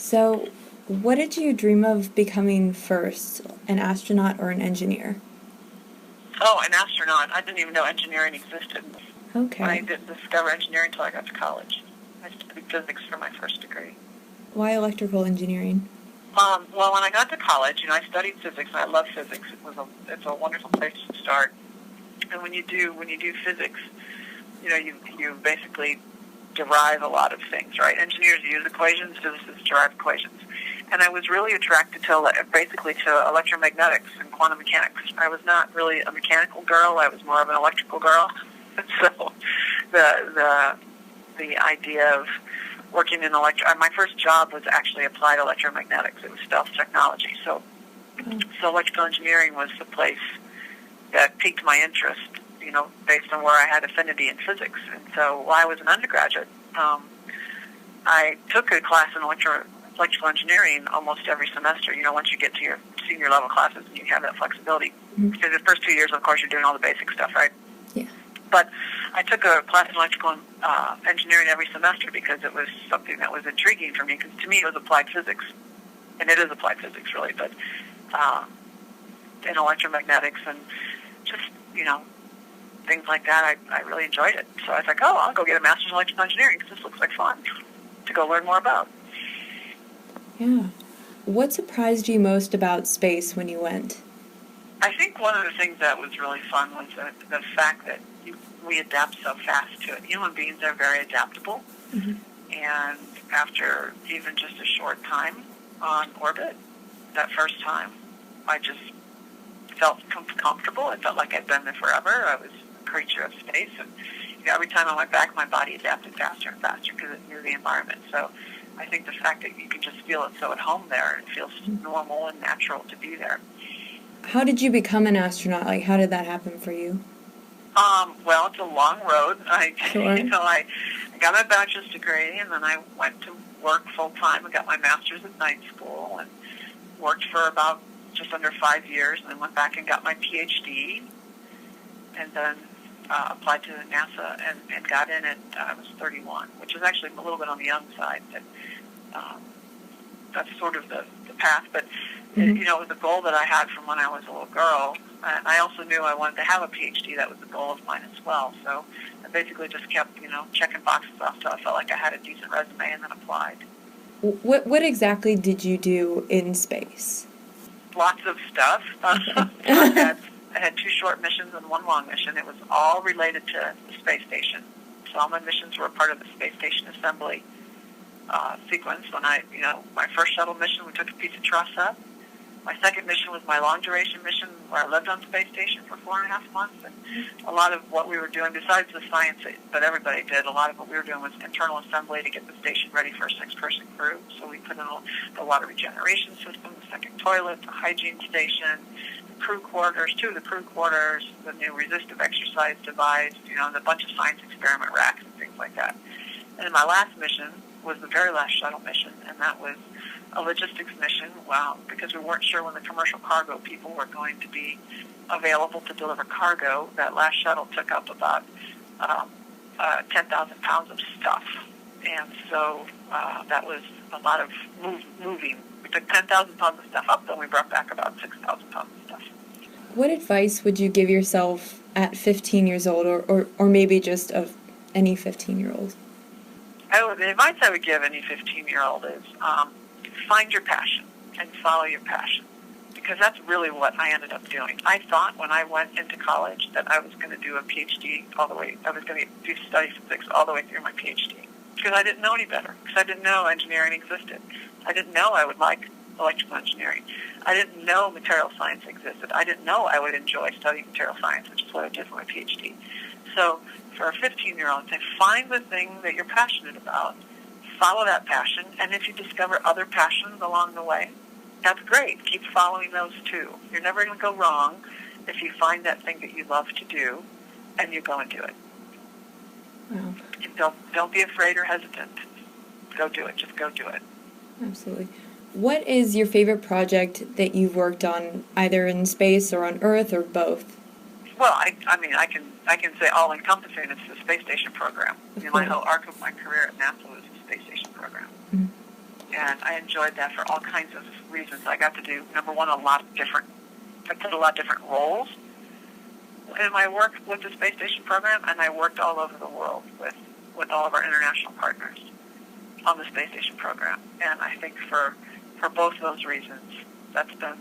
So, what did you dream of becoming first, an astronaut or an engineer? Oh, an astronaut. I didn't even know engineering existed. I Okay. didn't discover engineering until I got to college. I studied physics for my first degree. Why electrical engineering? Well, when I got to college, I studied physics. And I love physics. It's a wonderful place to start. And when you do physics, you basically derive a lot of things, right? Engineers use equations, physicists derive equations. And I was really attracted to basically to electromagnetics and quantum mechanics. I was not really a mechanical girl. I was more of an electrical girl. So the idea of working in my first job was actually applied electromagnetics. It was stealth technology. So electrical engineering was the place that piqued my interest, based on where I had affinity in physics. And so while I was an undergraduate, I took a class in electrical engineering almost every semester. Once you get to your senior level classes, and you have that flexibility. Mm-hmm. Because the first 2 years, of course, you're doing all the basic stuff, right? Yeah. But I took a class in electrical engineering every semester because it was something that was intriguing for me. Because to me, it was applied physics, and it is applied physics, really. But in electromagnetics and just things like that, I really enjoyed it. So I was like, oh, I'll go get a master's in electrical engineering because this looks like fun to go learn more about. Yeah. What surprised you most about space when you went? I think one of the things that was really fun was the fact that we adapt so fast to it. Human beings are very adaptable, Mm-hmm. and after even just a short time on orbit, that first time, I just felt comfortable. I felt like I'd been there forever. I was a creature of space, and every time I went back, my body adapted faster and faster because it knew the environment. So I think the fact that you can just feel it so at home there, it feels normal and natural to be there. How did you become an astronaut? Like, how did that happen for you? Well, it's a long road. Sure. I got my bachelor's degree, and then I went to work full time. I got my master's at night school, and worked for about just under 5 years, and then went back and got my PhD, and then applied to NASA and got in at I was 31, which is actually a little bit on the young side. But that's sort of the path. But Mm-hmm. it was a goal that I had from when I was a little girl. I also knew I wanted to have a PhD. That was a goal of mine as well. So I basically just kept, checking boxes off till I felt like I had a decent resume, and then applied. What exactly did you do in space? Lots of stuff. I had 2 short missions and 1 long mission. It was all related to the space station. So all my missions were part of the space station assembly sequence. When my first shuttle mission, we took a piece of truss up. My second mission was my long-duration mission where I lived on the space station for 4.5 months. And a lot of what we were doing, besides the science that everybody did, a lot of what we were doing was internal assembly to get the station ready for a 6-person crew. So we put in the water regeneration system, the second toilet, the hygiene station, the crew quarters, 2 of the crew quarters, the new resistive exercise device, and a bunch of science experiment racks and things like that. And then my last mission was the very last shuttle mission, and that was a logistics mission. Wow, because we weren't sure when the commercial cargo people were going to be available to deliver cargo. That last shuttle took up about 10,000 pounds of stuff, and so that was a lot of moving. We took 10,000 pounds of stuff up, then we brought back about 6,000 pounds of stuff. What advice would you give yourself at 15 years old, or maybe just of any 15-year-old? The advice I would give any 15-year-old is find your passion and follow your passion, because that's really what I ended up doing. I thought when I went into college that I was going to do a PhD all the way. I was going to do study physics all the way through my PhD, because I didn't know any better, because I didn't know engineering existed. I didn't know I would like electrical engineering. I didn't know material science existed. I didn't know I would enjoy studying material science, which is what I did for my PhD. So for a 15-year-old, say, find the thing that you're passionate about, follow that passion, and if you discover other passions along the way, that's great. Keep following those too. You're never going to go wrong if you find that thing that you love to do and you go and do it. Wow. And don't be afraid or hesitant. Go do it. Just go do it. Absolutely. What is your favorite project that you've worked on, either in space or on Earth or both? Well, I can say all-encompassing. It's the space station program. My whole arc of my career at NASA was the space station program. Mm-hmm. And I enjoyed that for all kinds of reasons. I got to do, number one, I did a lot of different roles in my work with the space station program, and I worked all over the world with all of our international partners on the space station program. And I think for both those reasons, that's been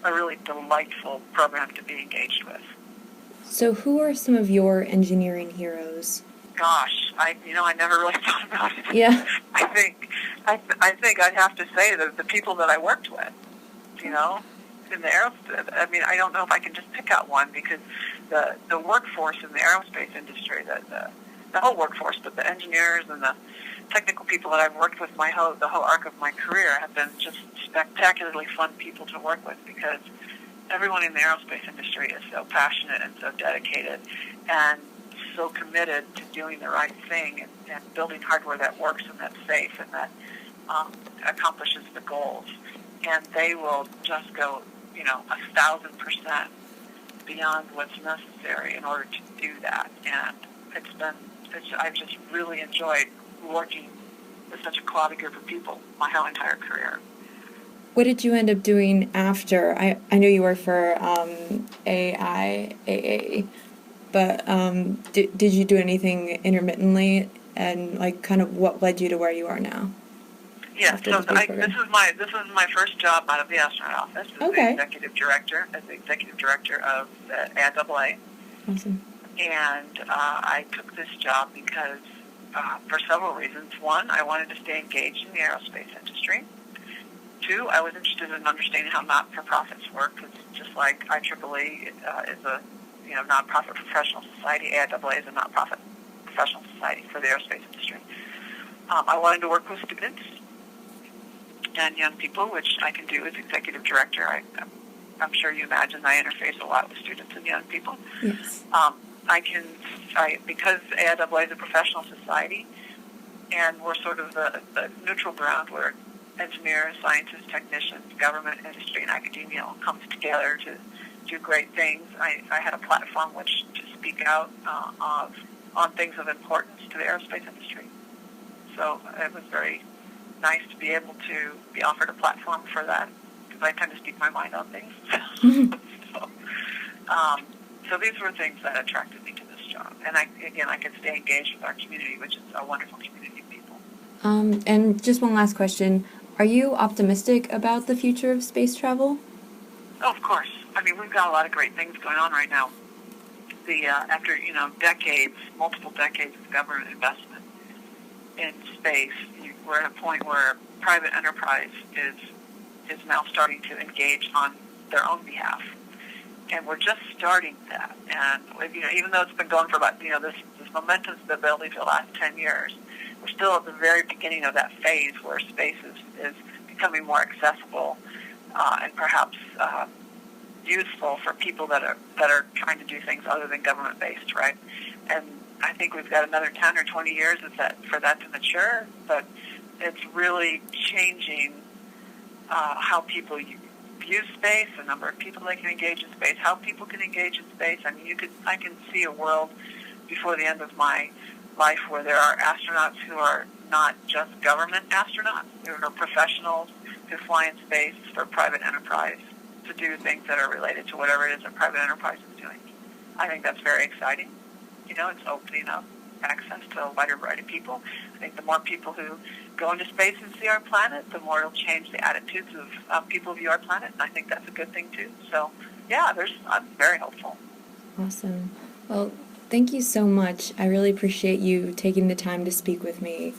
a really delightful program to be engaged with. So who are some of your engineering heroes? Gosh, I never really thought about it. Yeah. I think I'd have to say the people that I worked with, in the aerospace. I mean, I don't know if I can just pick out one, because the workforce in the aerospace industry, the whole workforce, but the engineers and the technical people that I've worked with the whole arc of my career have been just spectacularly fun people to work with, because everyone in the aerospace industry is so passionate and so dedicated and so committed to doing the right thing and building hardware that works and that's safe and that accomplishes the goals. And they will just go, 1,000% beyond what's necessary in order to do that. And I've just really enjoyed working with such a quality group of people my whole entire career. What did you end up doing after? I know you worked for AIAA, but did you do anything intermittently, and kind of what led you to where you are now? Yeah, so this is my first job out of the astronaut office as the executive director of the AIAA. Awesome. And I took this job because for several reasons. One, I wanted to stay engaged in the aerospace industry. Two, I was interested in understanding how not-for-profits work, because just like IEEE is a nonprofit professional society, AIAA is a nonprofit professional society for the aerospace industry. I wanted to work with students and young people, which I can do as executive director. I'm sure you imagine I interface a lot with students and young people. Yes. Because AIAA is a professional society, and we're sort of the neutral ground where engineers, scientists, technicians, government, industry, and academia all comes together to do great things. I had a platform which to speak out on things of importance to the aerospace industry. So it was very nice to be able to be offered a platform for that, because I tend to speak my mind on things. So these were things that attracted me to this job. And I could stay engaged with our community, which is a wonderful community of people. And just one last question. Are you optimistic about the future of space travel? Oh, of course. I mean, we've got a lot of great things going on right now. After multiple decades of government investment in space, we're at a point where private enterprise is now starting to engage on their own behalf. And we're just starting that. And, even though it's been going for about, this momentum's been building for the last 10 years, we're still at the very beginning of that phase where space is becoming more accessible and perhaps useful for people that are trying to do things other than government-based, right? And I think we've got another 10 or 20 years for that to mature, but it's really changing how people view space, the number of people that can engage in space, how people can engage in space. I mean, I can see a world before the end of my life where there are astronauts who are not just government astronauts, who are professionals who fly in space for private enterprise to do things that are related to whatever it is that private enterprise is doing. I think that's very exciting. It's opening up access to a wider variety of people. I think the more people who go into space and see our planet, the more it'll change the attitudes of people who view our planet. And I think that's a good thing, too. So, yeah, I'm very hopeful. Awesome. Well, thank you so much. I really appreciate you taking the time to speak with me.